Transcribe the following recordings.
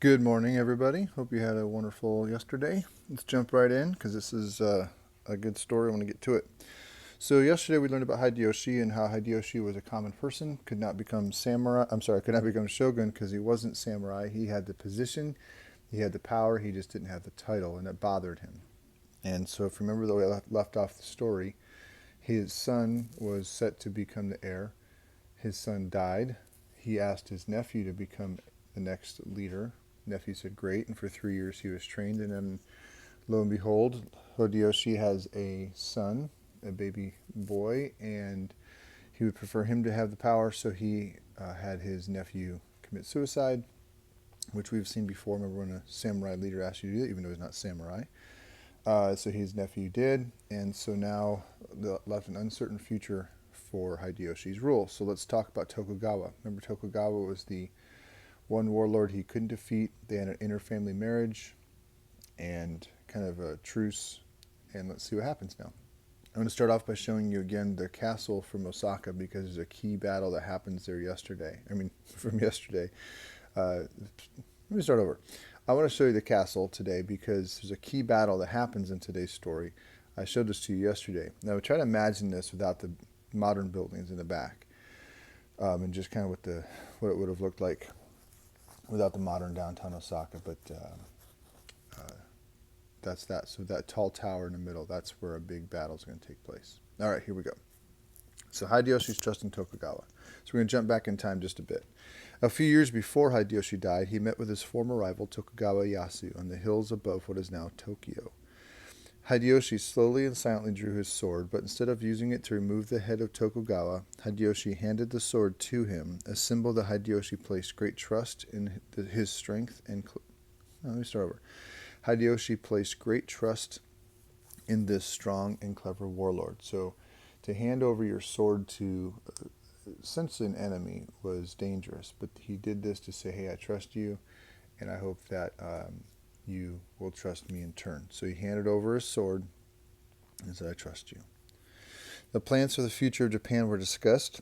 Good morning, everybody. Hope you had a wonderful yesterday. Let's jump right in because this is a good story. I want to get to it. So yesterday we learned about Hideyoshi and how Hideyoshi was a common person, could not become samurai. I'm sorry, could not become shogun because he wasn't samurai. He had the position, he had the power, he just didn't have the title, and it bothered him. And so, if you remember the way I left off the story, his son was set to become the heir. His son died. He asked his nephew to become the next leader. Nephew said, "Great." And for 3 years he was trained. And then, lo and behold, Hideyoshi has a son, a baby boy, and he would prefer him to have the power. So he had his nephew commit suicide, which we've seen before. Remember when a samurai leader asked you to do that, even though he's not samurai. So his nephew did, and so now left an uncertain future for Hideyoshi's rule. So let's talk about Tokugawa. Remember, Tokugawa was the one warlord he couldn't defeat. They had an interfamily marriage and kind of a truce. And let's see what happens now. I'm going to start off by showing you again the castle from Osaka because there's a key battle that happens there yesterday. From yesterday. Let me start over. I want to show you the castle today because there's a key battle that happens in today's story. I showed this to you yesterday. Now, try to imagine this without the modern buildings in the back, and just kind of what it would have looked like without the modern downtown Osaka. But that's that. So that tall tower in the middle, that's where a big battle is going to take place. All right, here we go. So Hideyoshi's trusting Tokugawa. So we're going to jump back in time just a bit. A few years before Hideyoshi died, he met with his former rival Tokugawa Ieyasu on the hills above what is now Tokyo. Hideyoshi slowly and silently drew his sword, but instead of using it to remove the head of Tokugawa, Hideyoshi handed the sword to him, a symbol that Hideyoshi placed great trust in his strength and. Let me start over. Hideyoshi placed great trust in this strong and clever warlord. So, to hand over your sword to essentially an enemy was dangerous, but he did this to say, "Hey, I trust you, and I hope that you will trust me in turn." So he handed over his sword and said, "I trust you." The plans for the future of Japan were discussed,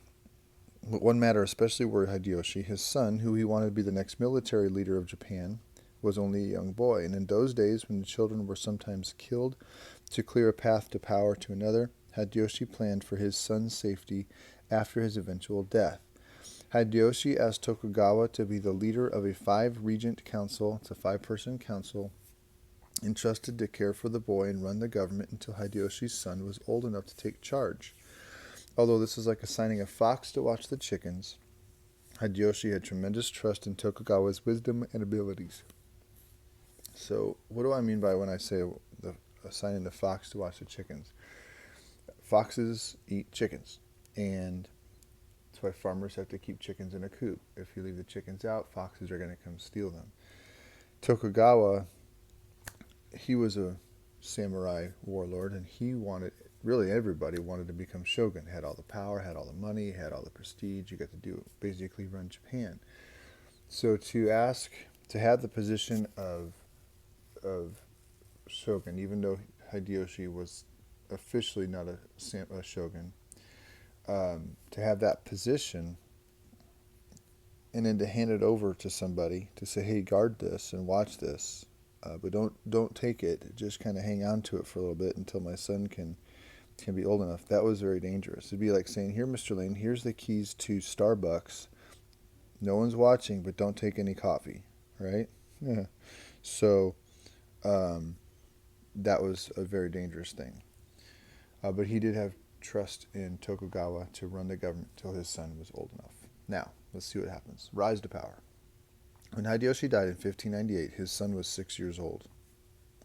but one matter especially worried Hideyoshi. His son, who he wanted to be the next military leader of Japan, was only a young boy, and in those days when the children were sometimes killed to clear a path to power to another, Hideyoshi planned for his son's safety after his eventual death. Hideyoshi asked Tokugawa to be the leader of a five-regent council. It's a five-person council entrusted to care for the boy and run the government until Hideyoshi's son was old enough to take charge. Although this is like assigning a fox to watch the chickens, Hideyoshi had tremendous trust in Tokugawa's wisdom and abilities. So, what do I mean by when I say assigning the fox to watch the chickens? Foxes eat chickens, and that's why farmers have to keep chickens in a coop. If you leave the chickens out, foxes are going to come steal them. Tokugawa, he was a samurai warlord, and he wanted, really everybody wanted to become shogun. Had all the power, had all the money, had all the prestige. You got to do basically run Japan. So to have the position of shogun, even though Hideyoshi was officially not a shogun, to have that position and then to hand it over to somebody to say, "Hey, guard this and watch this, but don't take it. Just kind of hang on to it for a little bit until my son can be old enough." That was very dangerous. It'd be like saying, "Here, Mr. Lane, here's the keys to Starbucks. No one's watching, but don't take any coffee." Right? Yeah. So um, that was a very dangerous thing. But he did have trust in Tokugawa to run the government until his son was old enough. Now, let's see what happens. Rise to power. When Hideyoshi died in 1598, his son was 6 years old.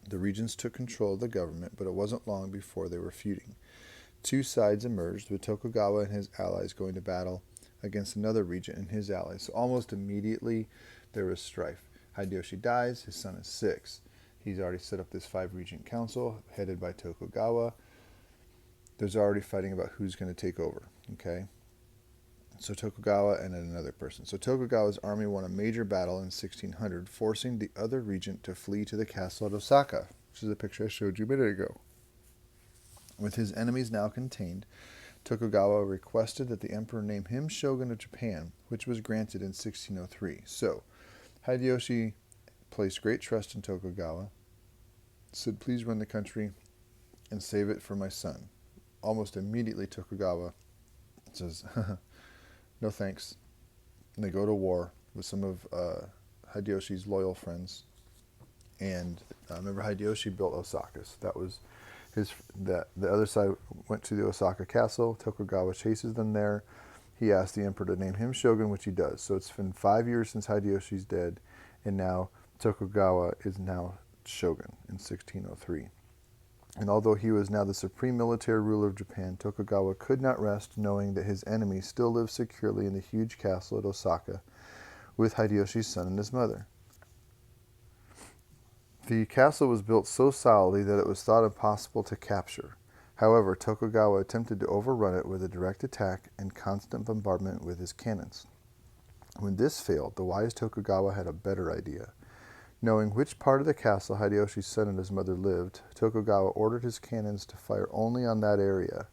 The regents took control of the government, but it wasn't long before they were feuding. Two sides emerged, with Tokugawa and his allies going to battle against another regent and his allies. So almost immediately there was strife. Hideyoshi dies, his son is 6. He's already set up this five-regent council headed by Tokugawa. There's already fighting about who's going to take over, okay? So Tokugawa and then another person. So Tokugawa's army won a major battle in 1600, forcing the other regent to flee to the castle at Osaka, which is the picture I showed you a minute ago. With his enemies now contained, Tokugawa requested that the emperor name him shogun of Japan, which was granted in 1603. So Hideyoshi placed great trust in Tokugawa, said, "Please run the country and save it for my son." Almost immediately, Tokugawa says, "No thanks." And they go to war with some of Hideyoshi's loyal friends. And remember, Hideyoshi built Osaka. So that was the other side went to the Osaka castle. Tokugawa chases them there. He asked the emperor to name him shogun, which he does. So it's been 5 years since Hideyoshi's dead, and now Tokugawa is now shogun in 1603. And although he was now the supreme military ruler of Japan, Tokugawa could not rest knowing that his enemy still lived securely in the huge castle at Osaka with Hideyoshi's son and his mother. The castle was built so solidly that it was thought impossible to capture. However, Tokugawa attempted to overrun it with a direct attack and constant bombardment with his cannons. When this failed, the wise Tokugawa had a better idea. Knowing which part of the castle Hideyoshi's son and his mother lived, Tokugawa ordered his cannons to fire only on that area.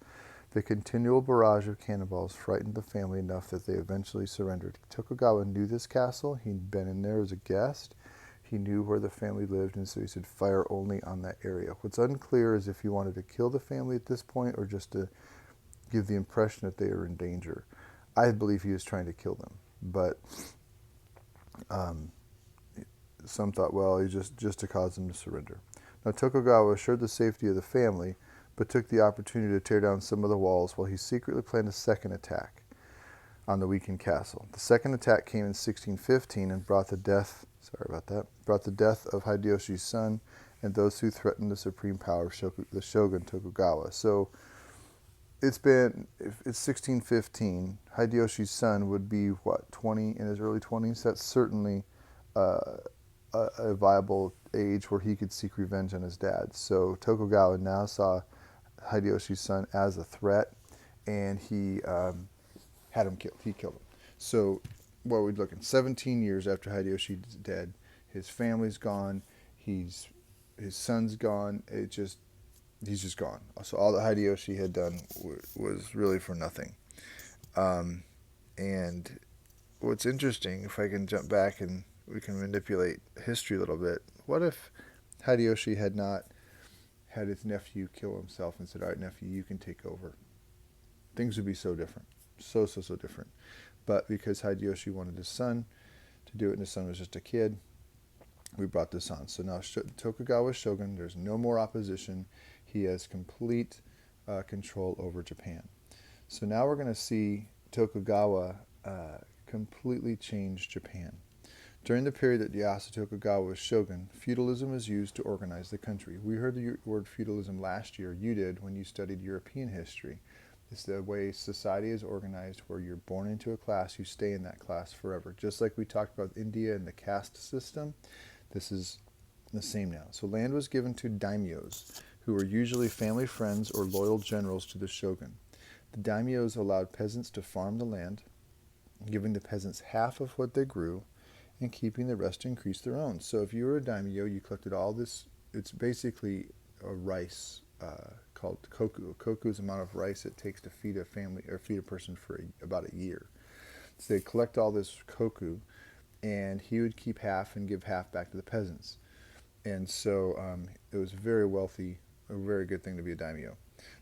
The continual barrage of cannonballs frightened the family enough that they eventually surrendered. Tokugawa knew this castle. He'd been in there as a guest. He knew where the family lived, and so he said, "Fire only on that area." What's unclear is if he wanted to kill the family at this point or just to give the impression that they were in danger. I believe he was trying to kill them, but some thought, well, he just to cause them to surrender. Now, Tokugawa assured the safety of the family, but took the opportunity to tear down some of the walls while he secretly planned a second attack on the weakened castle. The second attack came in 1615 and brought the death of Hideyoshi's son and those who threatened the supreme power of the shogun Tokugawa. So it's 1615. Hideyoshi's son would be, 20, in his early 20s? That's certainly a viable age where he could seek revenge on his dad. So Tokugawa now saw Hideyoshi's son as a threat, and he had him killed. He killed him. So what are we looking? 17 years after Hideyoshi's dead, his family's gone. His son's gone. He's just gone. So all that Hideyoshi had done was really for nothing. And what's interesting, if I can jump back and we can manipulate history a little bit, what if Hideyoshi had not had his nephew kill himself and said, "All right, nephew, you can take over"? Things would be so different. So different. But because Hideyoshi wanted his son to do it and his son was just a kid, we brought this on. So now Tokugawa is shogun. There's no more opposition. He has complete control over Japan. So now we're going to see Tokugawa completely change Japan. During the period that Ieyasu Tokugawa was shogun, feudalism was used to organize the country. We heard the word feudalism last year. You did when you studied European history. It's the way society is organized, where you're born into a class, you stay in that class forever. Just like we talked about India and the caste system, this is the same now. So land was given to daimyos, who were usually family friends or loyal generals to the shogun. The daimyos allowed peasants to farm the land, giving the peasants half of what they grew and keeping the rest to increase their own. So if you were a daimyo, you collected all this. It's basically a rice called koku. Koku is the amount of rice it takes to feed a family or feed a person for about a year. So they collect all this koku, and he would keep half and give half back to the peasants. And so it was very wealthy, a very good thing to be a daimyo.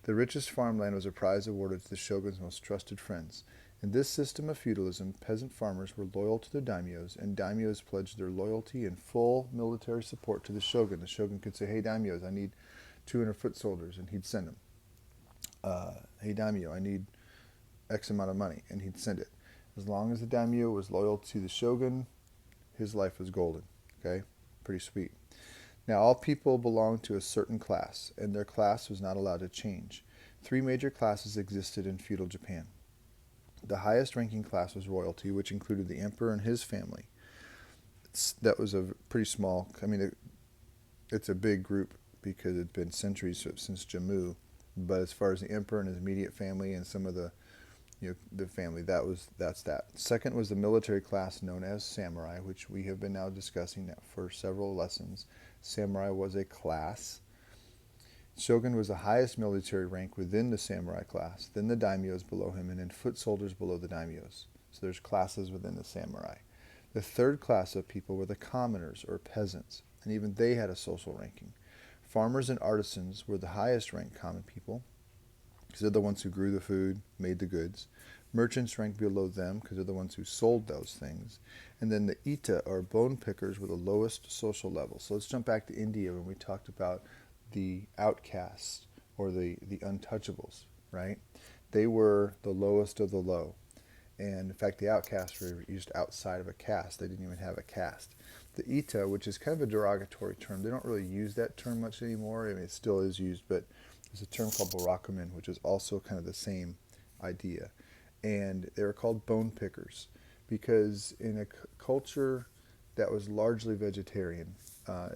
The richest farmland was a prize awarded to the shogun's most trusted friends. In this system of feudalism, peasant farmers were loyal to their daimyos, and daimyos pledged their loyalty and full military support to the shogun. The shogun could say, "Hey, daimyos, I need 200 foot soldiers," and he'd send them. "Hey, daimyo, I need X amount of money," and he'd send it. As long as the daimyo was loyal to the shogun, his life was golden. Okay? Pretty sweet. Now, all people belonged to a certain class, and their class was not allowed to change. 3 major classes existed in feudal Japan. The highest ranking class was royalty, which included the emperor and his family. That was a pretty small, it's a big group because it's been centuries since Jammu. But as far as the emperor and his immediate family and some of the family, that's that. Second was the military class known as samurai, which we have been now discussing now for several lessons. Samurai was a class. Shogun was the highest military rank within the samurai class, then the daimyos below him, and then foot soldiers below the daimyos. So there's classes within the samurai. The third class of people were the commoners or peasants, and even they had a social ranking. Farmers and artisans were the highest ranked common people, because they're the ones who grew the food, made the goods. Merchants ranked below them because they're the ones who sold those things. And then the Ita, or bone pickers, were the lowest social level. So let's jump back to India when we talked about the outcasts or the untouchables, right? They were the lowest of the low. And in fact, the outcasts were used outside of a caste. They didn't even have a caste. The Ita, which is kind of a derogatory term, they don't really use that term much anymore. I mean, it still is used, but there's a term called Barakaman, which is also kind of the same idea. And they were called bone pickers because in a culture that was largely vegetarian,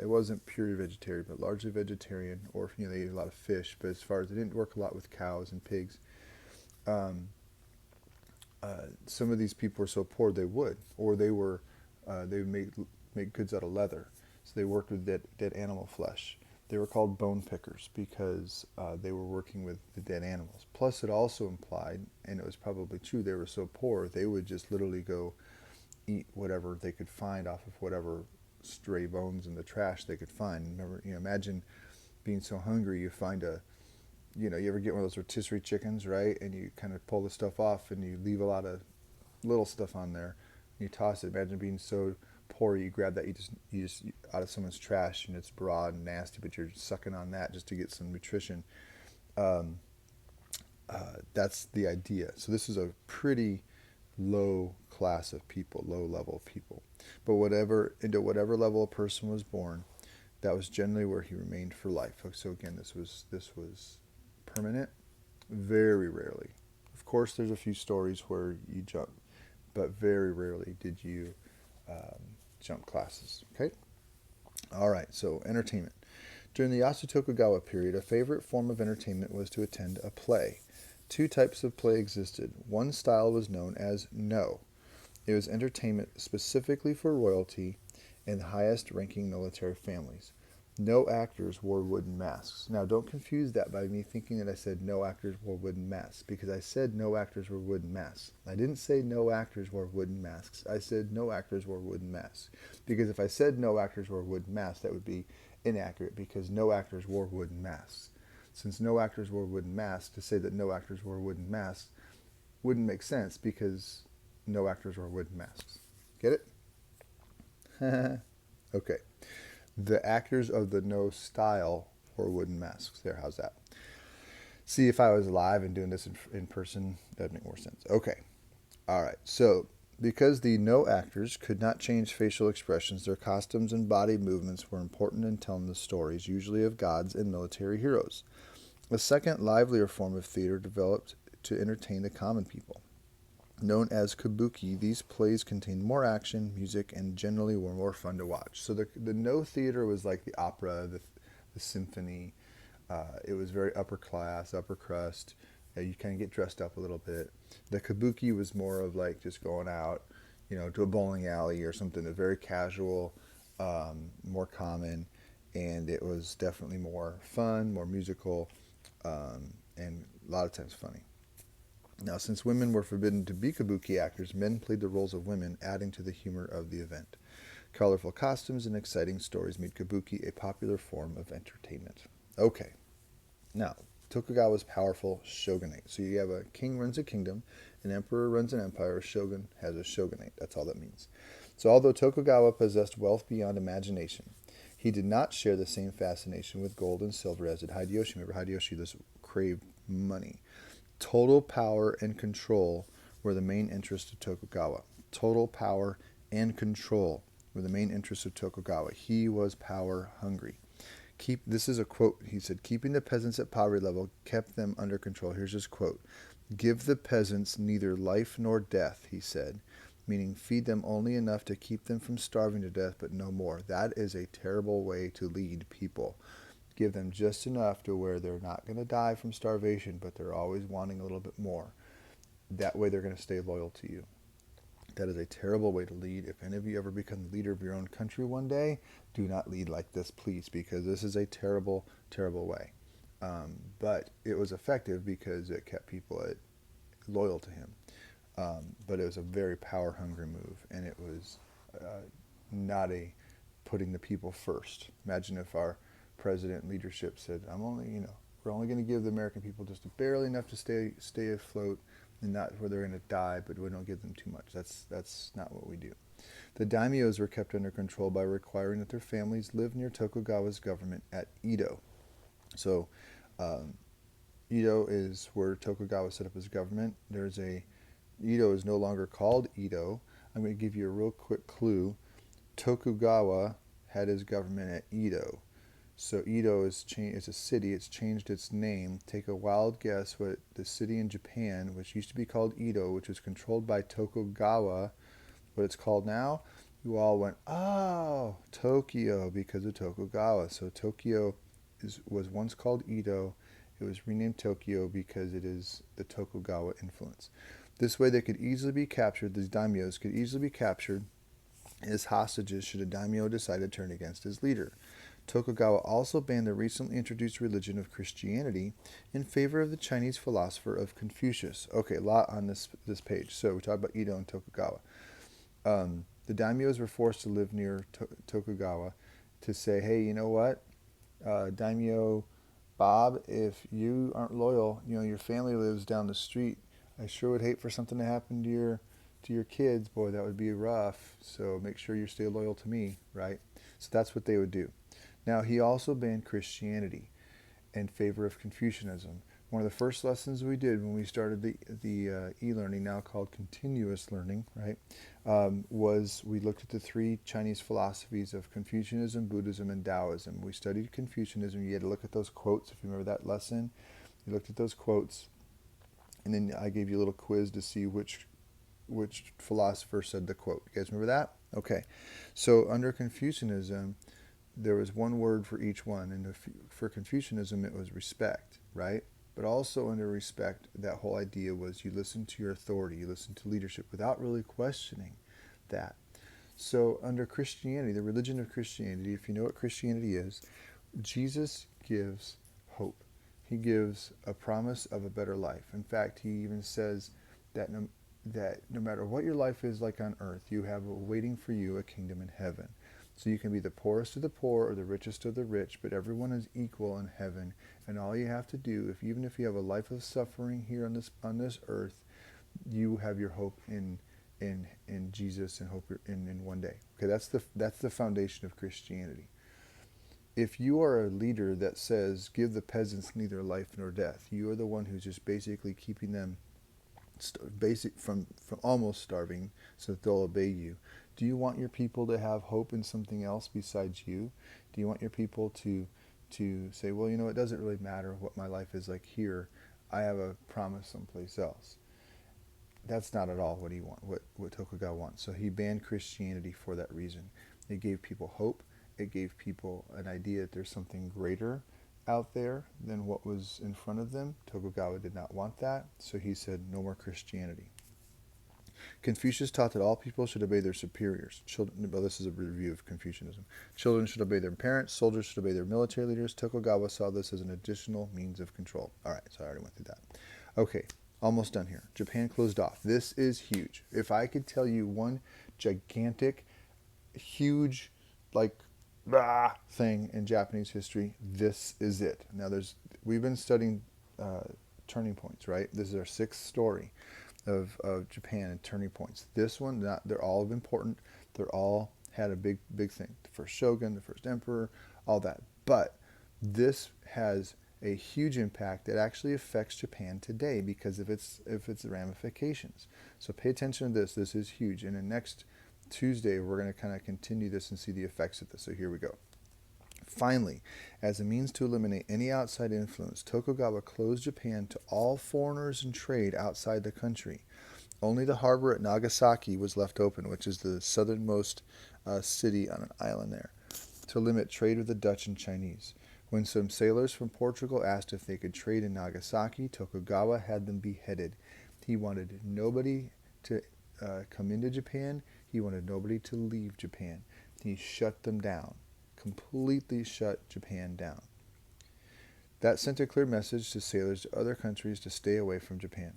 it wasn't purely vegetarian, but largely vegetarian, or they ate a lot of fish. But as far as they didn't work a lot with cows and pigs, um, some of these people were so poor they would, or they would make goods out of leather. So they worked with dead animal flesh. They were called bone pickers because they were working with the dead animals. Plus, it also implied, and it was probably true, they were so poor they would just literally go eat whatever they could find off of whatever stray bones in the trash they could find. Remember, imagine being so hungry you find you ever get one of those rotisserie chickens, right? And you kind of pull the stuff off and you leave a lot of little stuff on there. And you toss it. Imagine being so poor you grab that you just out of someone's trash and it's broad and nasty, but you're sucking on that just to get some nutrition. Um, that's the idea. So this is a pretty low class of people, low level of people. But into whatever level a person was born, that was generally where he remained for life. So again, this was permanent. Very rarely. Of course, there's a few stories where you jump, but very rarely did you jump classes. Okay? All right, so entertainment. During the Yasuo Tokugawa period, a favorite form of entertainment was to attend a play. Two types of play existed. One style was known as No. It was entertainment specifically for royalty and highest ranking military families. No actors wore wooden masks. Now, don't confuse that by me thinking that I said no actors wore wooden masks, because I said no actors wore wooden masks. I didn't say no actors wore wooden masks. I said no actors wore wooden masks. Because if I said no actors wore wooden masks, that would be inaccurate, because no actors wore wooden masks. Since no actors wore wooden masks, to say that no actors wore wooden masks wouldn't make sense, because no actors wore wooden masks. Get it? Okay. The actors of the No style wore wooden masks. There, how's that? See, if I was live and doing this in person, that'd make more sense. Okay. All right. So, because the No actors could not change facial expressions, their costumes and body movements were important in telling the stories, usually of gods and military heroes. A second, livelier form of theater developed to entertain the common people. Known as kabuki, these plays contained more action, music, and generally were more fun to watch. So the No theater was like the opera, the symphony. It was very upper class, upper crust. You kind of get dressed up a little bit. The kabuki was more of like just going out, to a bowling alley or something. Very casual, more common, and it was definitely more fun, more musical, and a lot of times funny. Now, since women were forbidden to be kabuki actors, men played the roles of women, adding to the humor of the event. Colorful costumes and exciting stories made kabuki a popular form of entertainment. Okay, now, Tokugawa's powerful shogunate. So you have a king runs a kingdom, an emperor runs an empire, a shogun has a shogunate. That's all that means. So although Tokugawa possessed wealth beyond imagination, he did not share the same fascination with gold and silver as did Hideyoshi. Remember, Hideyoshi just craved money. Total power and control were the main interests of Tokugawa. Total power and control were the main interests of Tokugawa. He was power hungry. This is a quote. He said, keeping the peasants at poverty level kept them under control. Here's his quote. Give the peasants neither life nor death, he said, meaning feed them only enough to keep them from starving to death, but no more. That is a terrible way to lead people. Give them just enough to where they're not going to die from starvation, but they're always wanting a little bit more. That way they're going to stay loyal to you. That is a terrible way to lead. If any of you ever become the leader of your own country one day, do not lead like this, please, because this is a terrible, terrible way. But it was effective because it kept people loyal to him. But it was a very power-hungry move, and it was not a putting the people first. Imagine if our president leadership said, "I'm only, we're only going to give the American people just barely enough to stay afloat, and not where they're going to die, but we don't give them too much." That's not what we do. The daimyos were kept under control by requiring that their families live near Tokugawa's government at Edo. So, Edo is where Tokugawa set up his government. Edo is no longer called Edo. I'm going to give you a real quick clue. Tokugawa had his government at Edo. So Edo is a city. It's changed its name. Take a wild guess what the city in Japan, which used to be called Edo, which was controlled by Tokugawa, what it's called now. You all went, oh, Tokyo, because of Tokugawa. So Tokyo was once called Edo. It was renamed Tokyo because it is the Tokugawa influence. This way they could easily be captured, these daimyos could easily be captured as hostages should a daimyo decide to turn against his leader. Tokugawa also banned the recently introduced religion of Christianity in favor of the Chinese philosopher of Confucius. Okay, a lot on this page. So we talk about Edo and Tokugawa. The daimyos were forced to live near Tokugawa to say, hey, you know what, daimyo Bob, if you aren't loyal, your family lives down the street. I sure would hate for something to happen to your kids. Boy, that would be rough. So make sure you stay loyal to me, right? So that's what they would do. Now, he also banned Christianity in favor of Confucianism. One of the first lessons we did when we started the e-learning, now called continuous learning, right, was we looked at the three Chinese philosophies of Confucianism, Buddhism, and Taoism. We studied Confucianism. You had to look at those quotes. If you remember that lesson, you looked at those quotes, and then I gave you a little quiz to see which philosopher said the quote. You guys remember that? Okay. So under Confucianism, there was one word for each one, and for Confucianism, it was respect, right? But also under respect, that whole idea was you listen to your authority, you listen to leadership without really questioning that. So under Christianity, the religion of Christianity, if you know what Christianity is, Jesus gives hope. He gives a promise of a better life. In fact, he even says that no matter what your life is like on earth, you have waiting for you a kingdom in heaven. So you can be the poorest of the poor or the richest of the rich, but everyone is equal in heaven. And all you have to do, even if you have a life of suffering here on this earth, you have your hope in Jesus and hope in one day. Okay, that's the foundation of Christianity. If you are a leader that says, give the peasants neither life nor death, you are the one who's just basically keeping them from almost starving so that they'll obey you. Do you want your people to have hope in something else besides you? Do you want your people to say, well, it doesn't really matter what my life is like here. I have a promise someplace else. That's not at all what he wants, what Tokugawa wants. So he banned Christianity for that reason. It gave people hope. It gave people an idea that there's something greater out there than what was in front of them. Tokugawa did not want that, so he said no more Christianity. Confucius taught that all people should obey their superiors. This is a review of Confucianism. Children should obey their parents. Soldiers should obey their military leaders. Tokugawa saw this as an additional means of control. All right, so I already went through that. Okay, almost done here. Japan closed off. This is huge. If I could tell you one gigantic, huge, thing in Japanese history, this is it. Now, we've been studying turning points, right? This is our sixth story of Japan and turning points. This one, they're all important. They're all had a big thing. The first shogun, the first emperor, all that. But this has a huge impact that actually affects Japan today because of its ramifications. So pay attention to this. This is huge. And then next Tuesday, we're going to kind of continue this and see the effects of this. So here we go. Finally, as a means to eliminate any outside influence, Tokugawa closed Japan to all foreigners and trade outside the country. Only the harbor at Nagasaki was left open, which is the southernmost city on an island there, to limit trade with the Dutch and Chinese. When some sailors from Portugal asked if they could trade in Nagasaki, Tokugawa had them beheaded. He wanted nobody to come into Japan. He wanted nobody to leave Japan. He shut them down, completely shut Japan down. That sent a clear message to sailors to other countries to stay away from Japan.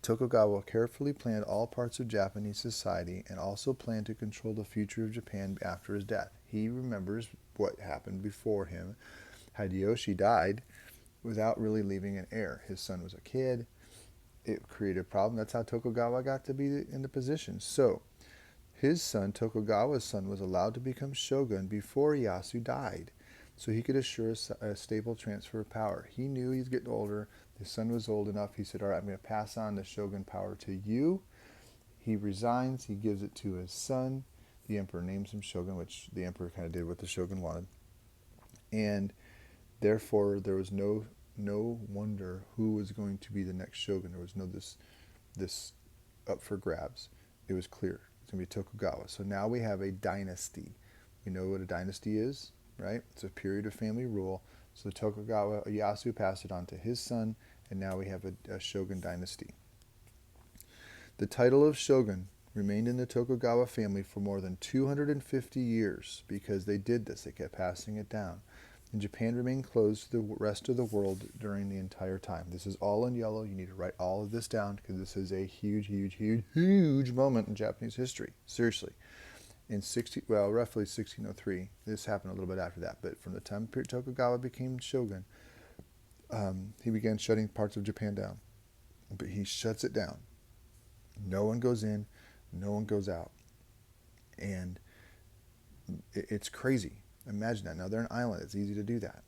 Tokugawa carefully planned all parts of Japanese society and also planned to control the future of Japan after his death. He remembers what happened before him. Hideyoshi died without really leaving an heir. His son was a kid. It created a problem. That's how Tokugawa got to be in the position. So, his son, Tokugawa's son, was allowed to become shogun before Ieyasu died, so he could assure a stable transfer of power. He knew he was getting older. His son was old enough. He said, all right, I'm going to pass on the shogun power to you. He resigns. He gives it to his son. The emperor names him shogun, which the emperor kind of did what the shogun wanted. And therefore, there was no wonder who was going to be the next shogun. There was no this up for grabs. It was clear. It's going to be Tokugawa. So now we have a dynasty. We know what a dynasty is, right? It's a period of family rule. So the Tokugawa Ieyasu passed it on to his son, and now we have a shogun dynasty. The title of shogun remained in the Tokugawa family for more than 250 years because they did this. They kept passing it down. And Japan remained closed to the rest of the world during the entire time. This is all in yellow. You need to write all of this down because this is a huge moment in Japanese history. Seriously. In roughly 1603, this happened a little bit after that, but from the time Tokugawa became shogun, he began shutting parts of Japan down. But he shuts it down. No one goes in, no one goes out. And it's crazy. Imagine that. Now, they're an island. It's easy to do that.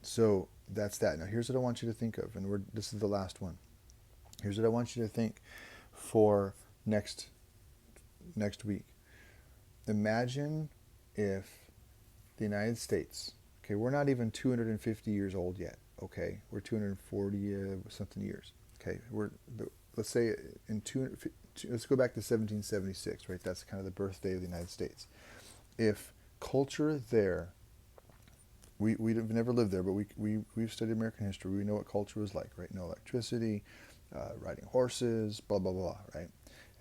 So that's that. Now, here's what I want you to think of, and this is the last one. Here's what I want you to think for next week. Imagine if the United States, okay, we're not even 250 years old yet, okay? We're 240 something years, okay? Let's say let's go back to 1776, right? That's kind of the birthday of the United States. If culture there, we've never lived there, but we've studied American history. We know what culture was like, right? No electricity, riding horses, blah, blah, blah, right?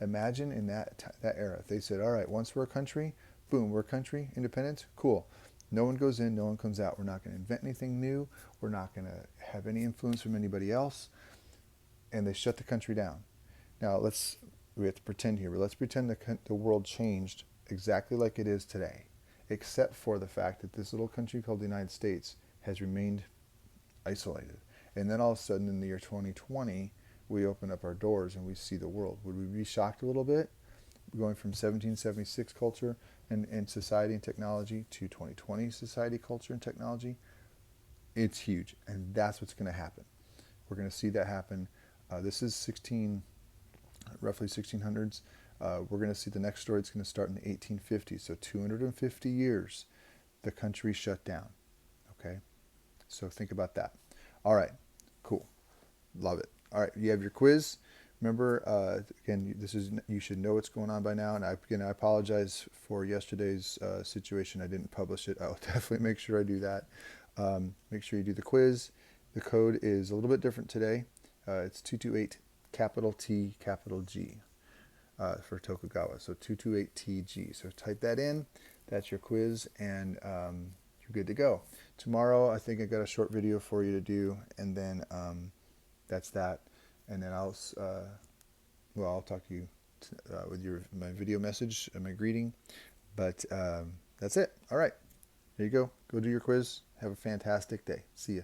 Imagine in that era, if they said, all right, once we're a country, boom, we're a country, independence, cool. No one goes in, no one comes out. We're not going to invent anything new. We're not going to have any influence from anybody else. And they shut the country down. Now, we have to pretend here, but let's pretend the world changed exactly like it is today, except for the fact that this little country called the United States has remained isolated. And then all of a sudden in the year 2020, we open up our doors and we see the world. Would we be shocked a little bit? Going from 1776 culture and society and technology to 2020 society, culture, and technology? It's huge. And that's what's going to happen. We're going to see that happen. This is roughly 1600s. We're going to see the next story. It's going to start in the 1850s. So 250 years, the country shut down. Okay? So think about that. All right. Cool. Love it. All right. You have your quiz. Remember, again, you should know what's going on by now. And I apologize for yesterday's situation. I didn't publish it. I'll definitely make sure I do that. Make sure you do the quiz. The code is a little bit different today. It's 228 capital T, capital G. For Tokugawa, so 228TG. So type that in. That's your quiz, and you're good to go. Tomorrow, I think I got a short video for you to do, and then that's that. And then I'll talk to you with my video message and my greeting. But that's it. All right, there you go. Go do your quiz. Have a fantastic day. See ya.